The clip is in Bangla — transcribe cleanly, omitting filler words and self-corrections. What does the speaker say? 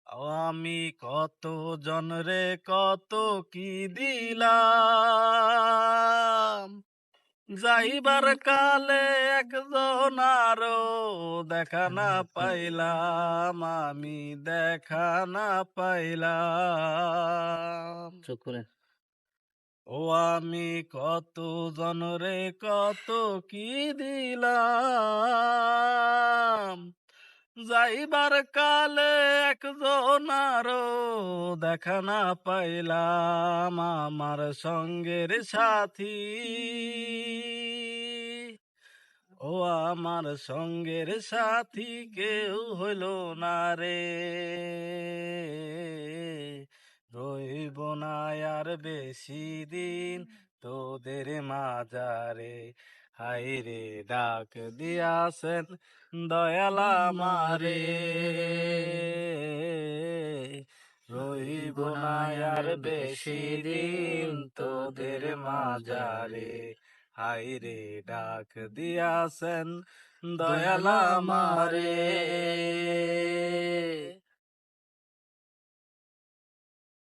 আমি কত জনরে কত কি দিলাম, যাইবার কালে একজন আরো দেখা না পাইলাম, আমি দেখা না পাইলাম। চুপ করে ও আমি কত জনরে কত কি দিলাম, যাইবার কালে একজন আরো দেখা না পাইলাম, আমার সঙ্গের সাথী। ও আমার সঙ্গের সাথী কেউ হইল না রে, রইব না আর বেশি দিন তোদের মাজারে। হায়রে ডাক দিয়াছেন দয়াল আমারে, রইব না আর বেশি দিন তোদের মাজারে। হায়রে ডাক দিয়াছেন দয়াল আমারে।